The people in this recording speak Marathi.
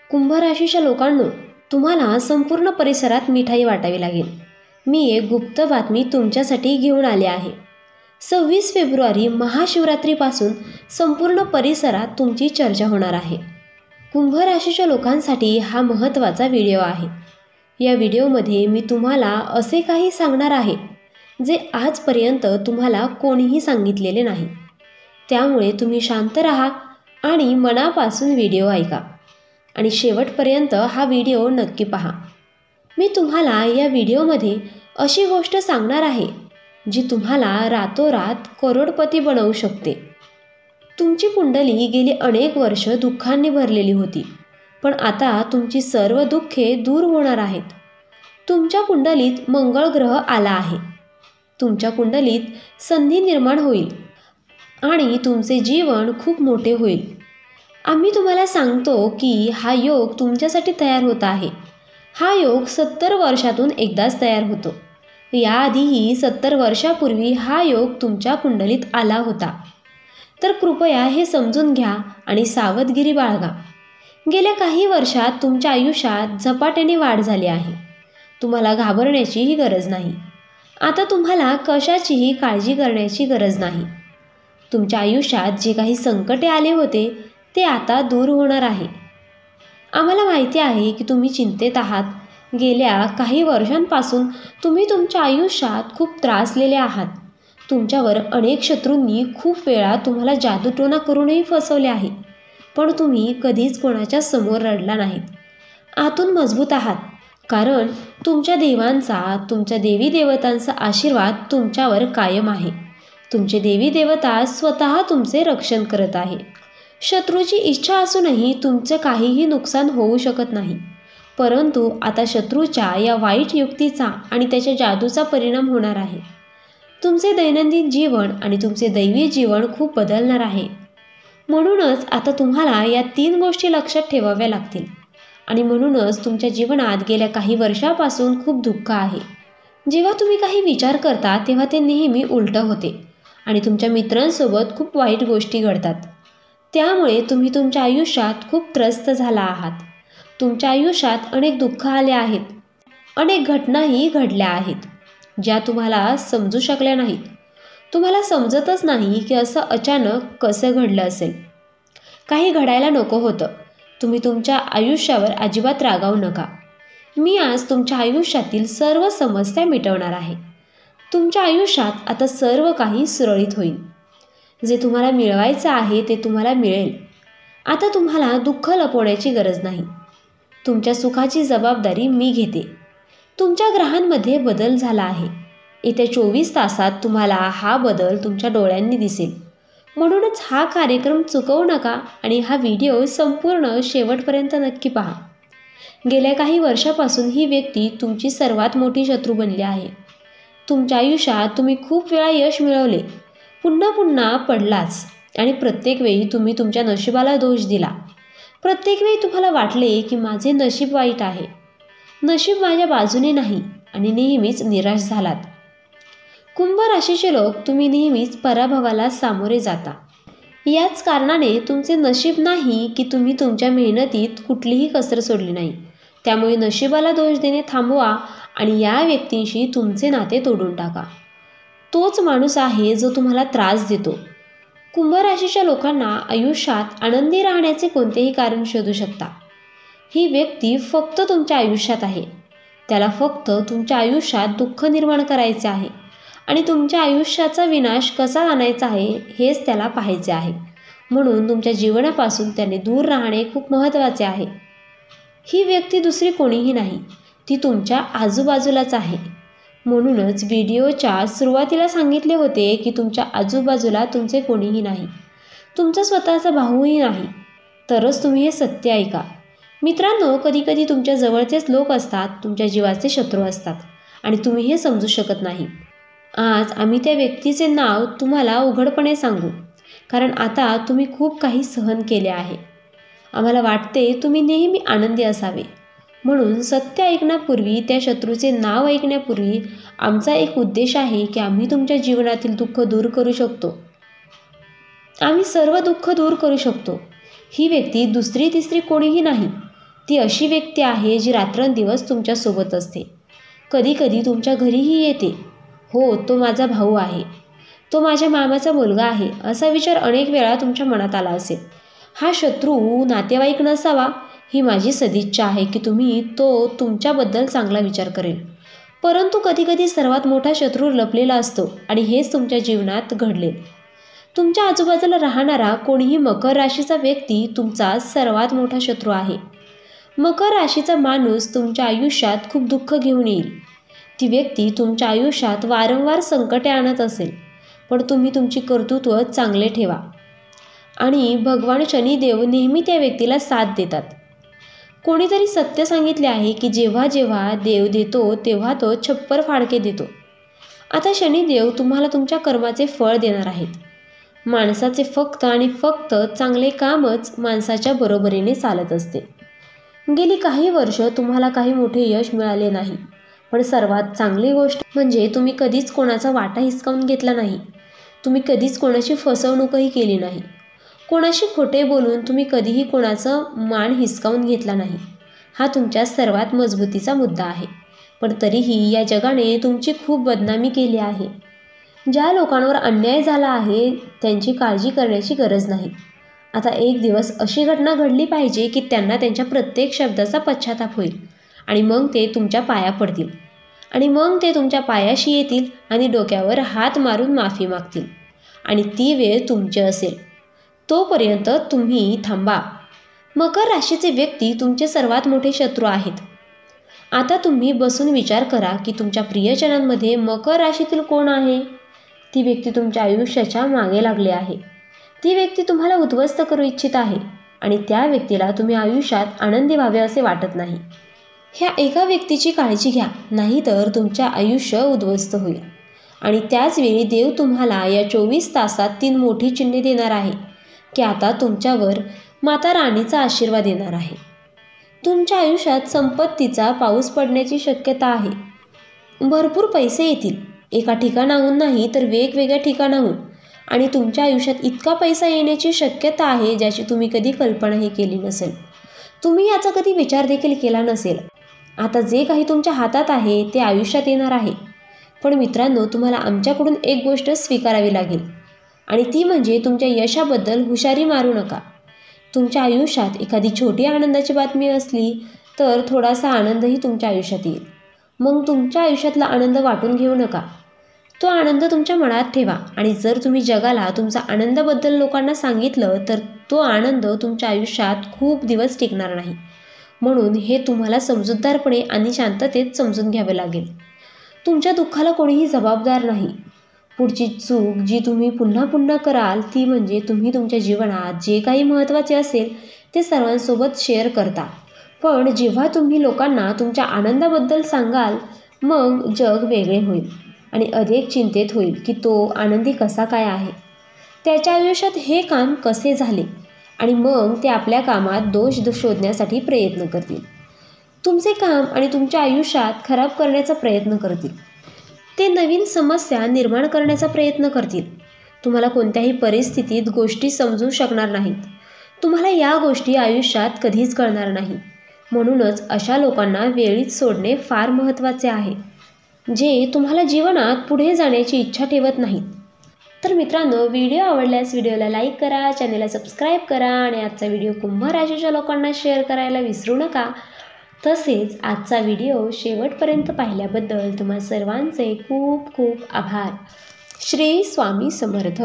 कुंभ राशीच्या लोकांनो, तुम्हाला संपूर्ण परिसरात मिठाई वाटावी लागेल. मी एक गुप्त बातमी तुमच्यासाठी घेऊन आले आहे. 26 फेब्रुवारी महाशिवरात्रीपासून संपूर्ण परिसरात तुमची चर्चा होणार आहे. कुंभ राशीच्या लोकांसाठी हा महत्त्वाचा व्हिडिओ आहे. या व्हिडिओमध्ये मी तुम्हाला असे काही सांगणार आहे जे आजपर्यंत तुम्हाला कोणीही सांगितलेले नाही. त्यामुळे तुम्ही शांत राहा आणि मनापासून व्हिडिओ ऐका आणि शेवटपर्यंत हा व्हिडिओ नक्की पहा. मी तुम्हाला या व्हिडिओमध्ये अशी गोष्ट सांगणार आहे जी तुम्हाला रातोरात करोडपती बनवू शकते. तुमची कुंडली गेली अनेक वर्ष दुःखांनी भरलेली होती, पण आता तुमची सर्व दुःखे दूर होणार आहेत. तुमच्या कुंडलीत मंगळ ग्रह आला आहे. तुमच्या कुंडलीत संधी निर्माण होईल आणि तुमचे जीवन खूप मोठे होईल. आम्ही तुम्हाला सांगतो की हा योग तुमच्यासाठी तयार होत आहे. हा योग 70 वर्षातून एकदाच तयार होतो. याआधीही 70 वर्षापूर्वी हा योग तुमच्या कुंडलीत आला होता. तर कृपया हे समजून घ्या आणि सावधगिरी बाळगा. गेल्या काही वर्षात तुमच्या आयुष्यात झपाट्याने वाढ झाली आहे. तुम्हाला घाबरण्याचीही गरज नाही. आता तुम्हाला कशाचीही काळजी करण्याची गरज नाही. तुमच्या आयुष्यात जे काही संकटे आले होते ते आता दूर होणार आहे. आम्हाला माहिती आहे की तुम्ही चिंतेत आहात. गेल्या काही वर्षांपासून तुम्ही तुमच्या आयुष्यात खूप त्रासलेले आहात. तुमच्यावर अनेक शत्रूंनी खूप वेळा तुम्हाला जादूटोणा करूनही फसवले आहे, पण तुम्ही कधीच कोणाच्या समोर रडला नाहीत. आतून मजबूत आहात, कारण तुमच्या देवांचा, तुमच्या देवी देवतांचा आशीर्वाद तुमच्यावर कायम आहे. तुमचे देवी देवता स्वतः तुमचे रक्षण करत आहे. शत्रूची इच्छा असूनही तुमचं काहीही नुकसान होऊ शकत नाही, परंतु आता शत्रूच्या या वाईट युक्तीचा आणि त्याच्या जादूचा परिणाम होणार आहे. तुमचे दैनंदिन जीवन आणि तुमचे दैवी जीवन खूप बदलणार आहे. म्हणूनच आता तुम्हाला या 3 गोष्टी लक्षात ठेवाव्या लागतील. आणि म्हणूनच तुमच्या जीवनात गेल्या काही वर्षापासून खूप दुःख आहे. जेव्हा तुम्ही काही विचार करता तेव्हा ते नेहमी उलटं होते आणि तुमच्या मित्रांसोबत खूप वाईट गोष्टी घडतात. त्यामुळे तुम्ही तुमच्या आयुष्यात खूप त्रस्त झाला आहात. तुमच्या आयुष्यात अनेक दुःख आले आहेत. अनेक घटनाही घडल्या आहेत ज्या तुम्हाला समजू शकल्या नाहीत. तुम्हाला समजतच नाही की असं अचानक कसं घडलं असेल. काही घडायला नको होतं. तुम्ही तुमच्या आयुष्यावर अजिबात रागावू नका. मी आज तुमच्या आयुष्यातील सर्व समस्या मिटवणार आहे. तुमच्या आयुष्यात आता सर्व काही सुरळीत होईल. जे तुम्हाला मिळवायचं आहे ते तुम्हाला मिळेल. आता तुम्हाला दुःख लपवण्याची गरज नाही. तुमच्या सुखाची जबाबदारी मी घेते. तुमच्या ग्रहांमध्ये बदल झाला आहे. येत्या 24 तासात तुम्हाला हा बदल तुमच्या डोळ्यांनी दिसेल. म्हणूनच हा कार्यक्रम चुकवू नका आणि हा व्हिडिओ संपूर्ण शेवटपर्यंत नक्की पहा. गेल्या काही वर्षापासून ही व्यक्ती तुमची सर्वात मोठी शत्रू बनली आहे. तुमच्या आयुष्यात तुम्ही खूप वेळा यश मिळवले, पुन्हा पुन्हा पडलाच आणि प्रत्येक वेळी तुम्ही तुमच्या नशिबाला दोष दिला. प्रत्येक वेळी तुम्हाला वाटले की माझे नशीब वाईट आहे, नशीब माझ्या बाजूने नाही आणि नेहमीच निराश झालात. कुंभ राशीचे लोक, तुम्ही नेहमीच पराभवाला सामोरे जाता. याच कारणाने तुमचे नशीब नाही की तुम्ही तुमच्या मेहनतीत कुठलीही कसर सोडली नाही. त्यामुळे नशिबाला दोष देणे थांबवा आणि या व्यक्तींशी तुमचे नाते तोडून टाका. तोच माणूस आहे जो तुम्हाला त्रास देतो. कुंभ राशीच्या लोकांना आयुष्यात आनंदी राहण्याचे कोणतेही कारण शोधू शकता. ही व्यक्ती फक्त तुमच्या आयुष्यात आहे. त्याला फक्त तुमच्या आयुष्यात दुःख निर्माण करायचे आहे आणि तुमच्या आयुष्याचा विनाश कसा आणायचा आहे हेच त्याला पाहायचे आहे. म्हणून तुमच्या जीवनापासून त्याने दूर राहणे खूप महत्त्वाचे आहे. ही व्यक्ती दुसरी कोणीही नाही, ती तुमच्या आजूबाजूलाच आहे. म्हणूनच व्हिडिओच्या सुरुवातीला सांगितले होते की तुमच्या आजूबाजूला तुमचे कोणीही नाही, तुमचा स्वतःचा भाऊही नाही. तरच तुम्ही हे सत्य ऐका. मित्रांनो, कधीकधी तुमच्या जवळचेच लोक असतात तुमच्या जीवाचे शत्रू असतात आणि तुम्ही हे समजू शकत नाही. आज आम्ही त्या व्यक्तीचे नाव तुम्हाला उघडपणे सांगू, कारण आता तुम्ही खूप काही सहन केले आहे. आम्हाला वाटते तुम्ही नेहमी आनंदी असावे. म्हणून सत्य ऐकण्यापूर्वी, त्या शत्रूचे नाव ऐकण्यापूर्वी आमचा एक उद्देश आहे की आम्ही तुमच्या जीवनातील दुःख दूर करू शकतो. आम्ही सर्व दुःख दूर करू शकतो. ही व्यक्ती दुसरी तिसरी कोणीही नाही, ती अशी व्यक्ती आहे जी रात्रंदिवस तुमच्यासोबत असते. कधीकधी तुमच्या घरीही येते. हो, तो माझा भाऊ आहे, तो माझ्या मामाचा मुलगा आहे, असा विचार अनेक वेळा तुमच्या मनात आला असेल. हा शत्रू नातेवाईक नसावा ही माझी सदिच्छा आहे की तो तुमच्याबद्दल चांगला विचार करेल. परंतु कधीकधी सर्वात मोठा शत्रू लपलेला असतो आणि हेच तुमच्या जीवनात घडले. तुमच्या आजूबाजूला राहणारा कोणीही मकर राशीचा व्यक्ती तुमचा सर्वात मोठा शत्रू आहे. मकर राशीचा माणूस तुमच्या आयुष्यात खूप दुःख घेऊन येईल. ती व्यक्ती तुमच्या आयुष्यात वारंवार संकटे आणत असेल, पण तुम्ही तुमची कर्तृत्व चांगले ठेवा आणि भगवान शनिदेव नेहमी त्या व्यक्तीला साथ देतात. कोणीतरी सत्य सांगितले आहे की जेव्हा जेव्हा देव देतो तेव्हा तो छप्पर फाडके देतो. आता शनिदेव तुम्हाला तुमच्या कर्माचे फळ देणार आहेत. माणसाचे फक्त आणि फक्त चांगले कामच माणसाच्या बरोबरीने चालत असते. गेली काही वर्ष तुम्हाला काही मोठे यश मिळाले नाही, पण सर्वात चांगली गोष्ट म्हणजे तुम्ही कधीच कोणाचा वाटा हिसकावून घेतला नाही. तुम्ही कधीच कोणाची फसवणूकही केली नाही. कोणाशी खोटे बोलून तुम्ही कधीही कोणाचं मान हिसकावून घेतला नाही. हा तुमच्या सर्वात मजबुतीचा मुद्दा आहे. पण तरीही या जगाने तुमची खूप बदनामी केली आहे. ज्या लोकांवर अन्याय झाला आहे त्यांची काळजी करण्याची गरज नाही. आता एक दिवस अशी घटना घडली पाहिजे की त्यांना त्यांच्या प्रत्येक शब्दाचा पश्चाताप होईल आणि मग ते तुमच्या पाया पडतील आणि मग ते तुमच्या पायाशी येतील आणि डोक्यावर हात मारून माफी मागतील आणि ती वेळ तुमची असेल. तोपर्यंत तुम्ही थांबा. मकर राशीचे व्यक्ती तुमचे सर्वात मोठे शत्रू आहेत. आता तुम्ही बसून विचार करा की तुमच्या प्रियजनांमध्ये मकर राशीतील कोण आहे. ती व्यक्ती तुमच्या आयुष्याच्या मागे लागली आहे. ती व्यक्ती तुम्हाला उद्ध्वस्त करू इच्छित आहे आणि त्या व्यक्तीला तुम्ही आयुष्यात आनंदी व्हावे असे वाटत नाही. ह्या एका व्यक्तीची काळजी घ्या, नाहीतर तुमचे आयुष्य उद्ध्वस्त होईल. आणि त्याचवेळी देव तुम्हाला या 24 तासात 3 मोठी चिन्हे देणार आहे की आता तुमच्यावर माता राणीचा आशीर्वाद येणार आहे. तुमच्या आयुष्यात संपत्तीचा पाऊस पडण्याची शक्यता आहे. भरपूर पैसे येतील, एका ठिकाणाहून नाही तर वेगवेगळ्या ठिकाणाहून, आणि तुमच्या आयुष्यात इतका पैसा येण्याची शक्यता आहे ज्याची तुम्ही कधी कल्पनाही केली नसेल. तुम्ही याचा कधी विचार देखील केला नसेल. आता जे काही तुमच्या हातात आहे ते आयुष्यात येणार आहे. पण मित्रांनो, तुम्हाला आमच्याकडून एक गोष्ट स्वीकारावी लागेल आणि ती म्हणजे तुमच्या यशाबद्दल हुशारी मारू नका. तुमच्या आयुष्यात एखादी छोटी आनंदाची बातमी असली तर थोडासा आनंदही तुमच्या आयुष्यात येईल. मग तुमच्या आयुष्यातला आनंद वाटून घेऊ नका. तो आनंद तुमच्या मनात ठेवा आणि जर तुम्ही जगाला तुमचा आनंदाबद्दल लोकांना सांगितलं तर तो आनंद तुमच्या आयुष्यात खूप दिवस टिकणार नाही. म्हणून हे तुम्हाला समजूतदारपणे आणि शांततेत समजून घ्यावे लागेल. तुमच्या दुःखाला कोणीही जबाबदार नाही. पुढची चूक जी तुम्ही पुन्हा पुन्हा कराल ती म्हणजे तुम्ही तुमच्या जीवनात जे काही महत्त्वाचे असेल ते सर्वांसोबत शेअर करता. पण जेव्हा तुम्ही लोकांना तुमच्या आनंदाबद्दल सांगाल मग जग वेगळे होईल आणि अधिक चिंतेत होईल की तो आनंदी कसा काय आहे, त्याच्या आयुष्यात हे काम कसे झाले, आणि मग ते आपल्या कामात दोष शोधण्यासाठी प्रयत्न करतील. तुमचे काम आणि तुमच्या आयुष्यात खराब करण्याचा प्रयत्न करतील. ते नवीन समस्या निर्माण करण्याचा प्रयत्न करतील. तुम्हाला कोणत्याही परिस्थितीत गोष्टी समजू शकणार नाहीत. तुम्हाला या गोष्टी आयुष्यात कधीच कळणार नाही. म्हणूनच अशा लोकांना वेळीच सोडणे फार महत्त्वाचे आहे, जे तुम्हाला जीवनात पुढे जाण्याची इच्छा ठेवत नाहीत. तर मित्रांनो, व्हिडिओ आवडल्यास व्हिडिओला लाईक करा, चॅनलला सबस्क्राईब करा आणि आजचा व्हिडिओ कुंभ राशीच्या लोकांना शेअर करायला विसरू नका. तसेच आजचा व्हिडिओ शेवटपर्यंत पाहिल्याबद्दल तुम्हा सर्वांचे खूप खूप आभार. श्री स्वामी समर्थ.